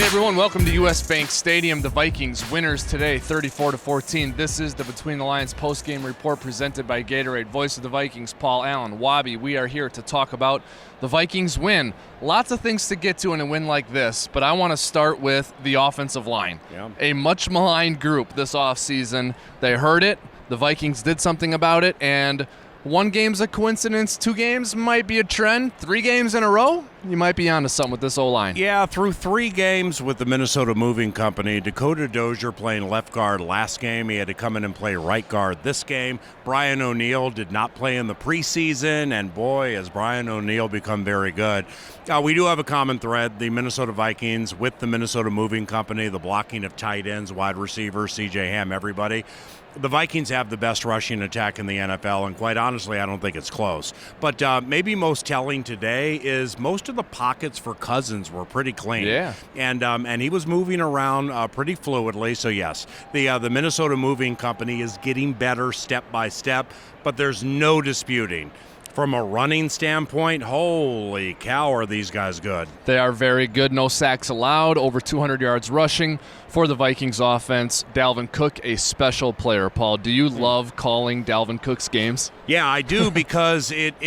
Everyone, welcome to U.S. Bank Stadium. The Vikings winners today, 34-14. This is the Between the Lines post-game report presented by Gatorade. Voice of the Vikings, Paul Allen. Wobby, we are here to talk about the Vikings win. Lots of things to get to in a win like this, but I want to start with the offensive line. Yeah. A much maligned group this offseason. They heard it. The Vikings did something about it, and one game's a coincidence, 2 games might be a trend, 3 games in a row, you might be onto something with this O-line. Yeah, through 3 games with the Minnesota Moving Company, Dakota Dozier playing left guard last game. He had to come in and play right guard this game. Brian O'Neill did not play in the preseason, and boy, has Brian O'Neill become very good. We do have a common thread, the Minnesota Vikings with the Minnesota Moving Company, the blocking of tight ends, wide receivers, C.J. Ham, everybody. The Vikings have the best rushing attack in the NFL, and quite honestly, I don't think it's close. But maybe most telling today is most of the pockets for Cousins were pretty clean. Yeah. And he was moving around pretty fluidly. So, yes, the Minnesota Moving Company is getting better step by step, but there's no disputing. From a running standpoint, holy cow, are these guys good. They are very good. No sacks allowed. Over 200 yards rushing for the Vikings offense. Dalvin Cook, a special player. Paul, do you love calling Dalvin Cook's games? Yeah, I do, because they're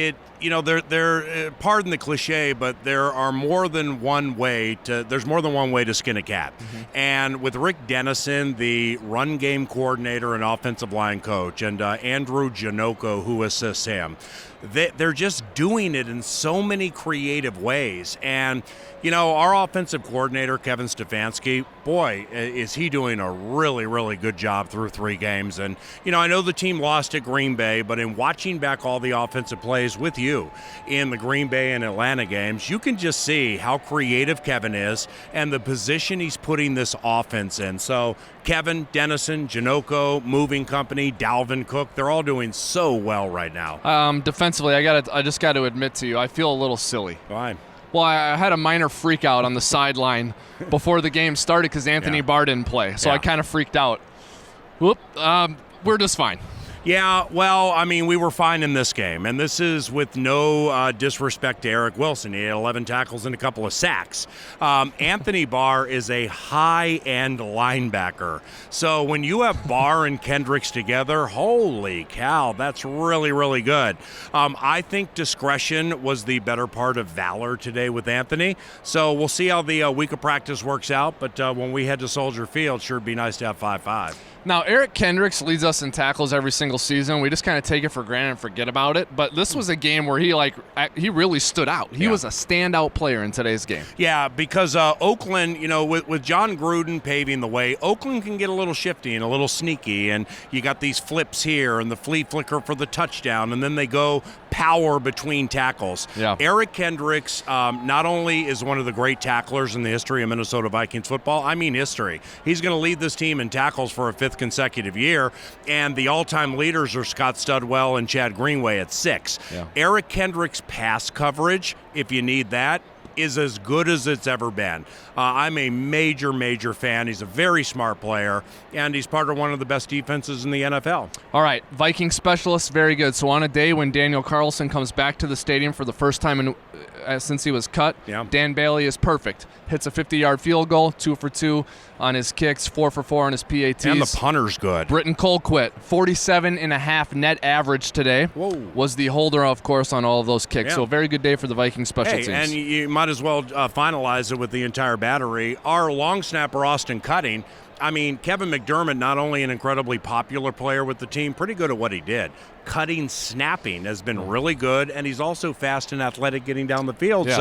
pardon the cliche, but there's more than one way to skin a cat. Mm-hmm. And with Rick Dennison, the run game coordinator and offensive line coach, and Andrew Janoko, who assists him, they're just doing it in so many creative ways. And, our offensive coordinator, Kevin Stefanski, boy, is he doing a really, really good job through 3 games. And, I know the team lost at Green Bay, but in watching back all the offensive plays with you in the Green Bay and Atlanta games, you can just see how creative Kevin is and the position he's putting this offense in. So Kevin, Dennison, Janoko, Moving Company, Dalvin Cook, they're all doing so well right now. Defensively, I just got to admit to you, I feel a little silly. Fine. Well, I had a minor freak out on the sideline before the game started because Anthony Barr didn't play, so I kind of freaked out. Whoop, we're just fine. Yeah, well, we were fine in this game, and this is with no disrespect to Eric Wilson. He had 11 tackles and a couple of sacks. Anthony Barr is a high-end linebacker. So when you have Barr and Kendricks together, holy cow, that's really, really good. I think discretion was the better part of valor today with Anthony. So we'll see how the week of practice works out, but when we head to Soldier Field, sure would be nice to have 5-5. Now, Eric Kendricks leads us in tackles every single season. We just kind of take it for granted and forget about it. But this was a game where he really stood out. He was a standout player in today's game. Yeah, because Oakland, with John Gruden paving the way, Oakland can get a little shifty and a little sneaky. And you got these flips here and the flea flicker for the touchdown, and then they go power between tackles. Yeah. Eric Kendricks not only is one of the great tacklers in the history of Minnesota Vikings football, history. He's going to lead this team in tackles for a 5th consecutive year, and the all-time leaders are Scott Studwell and Chad Greenway at 6. Yeah. Eric Kendricks' pass coverage, if you need that, is as good as it's ever been. I'm a major, major fan. He's a very smart player, and he's part of one of the best defenses in the NFL. All right, Viking specialists, very good. So on a day when Daniel Carlson comes back to the stadium for the first time since he was cut, Dan Bailey is perfect. Hits a 50-yard field goal, 2 for 2 on his kicks, 4 for 4 on his PATs. And the punter's good. Britton Colquitt, 47.5 net average today. Whoa. Was the holder, of course, on all of those kicks. Yeah. So a very good day for the Viking special teams. And you might as well finalize it with the entire battery. Our long snapper, Austin Cutting, Kevin McDermott, not only an incredibly popular player with the team, pretty good at what he did. Cutting, snapping has been really good, and he's also fast and athletic getting down the field. Yeah.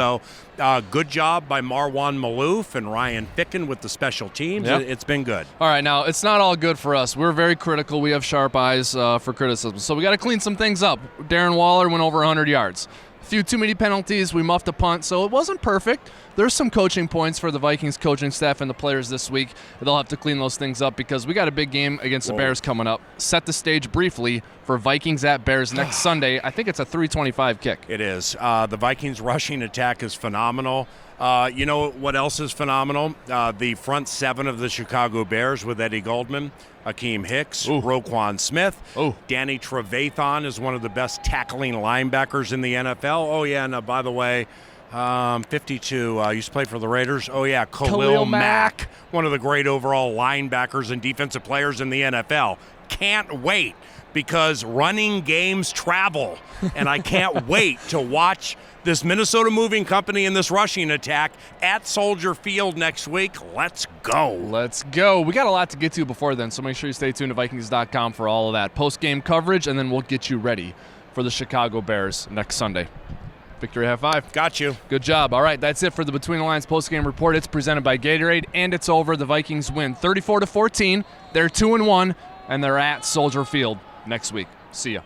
So good job by Marwan Malouf and Ryan Ficken with the special teams. Yep. It's been good. All right, now, it's not all good for us. We're very critical. We have sharp eyes for criticism. So we got to clean some things up. Darren Waller went over 100 yards. A few too many penalties. We muffed a punt, so it wasn't perfect. There's some coaching points for the Vikings coaching staff and the players this week. They'll have to clean those things up because we got a big game against the Bears coming up. Set the stage briefly for Vikings at Bears next Sunday. I think it's a 3:25 kick. It is. The Vikings rushing attack is phenomenal. You know what else is phenomenal? The front 7 of the Chicago Bears with Eddie Goldman, Akeem Hicks, Roquan Smith. Danny Trevathan is one of the best tackling linebackers in the NFL. Oh, yeah, and by the way, 52. Used to play for the Raiders. Oh, yeah, Khalil Mack. One of the great overall linebackers and defensive players in the NFL. Can't wait because running games travel, and I can't wait to watch this Minnesota Moving Company and this rushing attack at Soldier Field next week. Let's go. Let's go. We got a lot to get to before then, so make sure you stay tuned to Vikings.com for all of that post-game coverage, and then we'll get you ready for the Chicago Bears next Sunday. Victory High Five. Got you. Good job. All right, that's it for the Between the Lines post-game report. It's presented by Gatorade, and it's over. The Vikings win 34-14. They're 2-1, and they're at Soldier Field next week. See ya.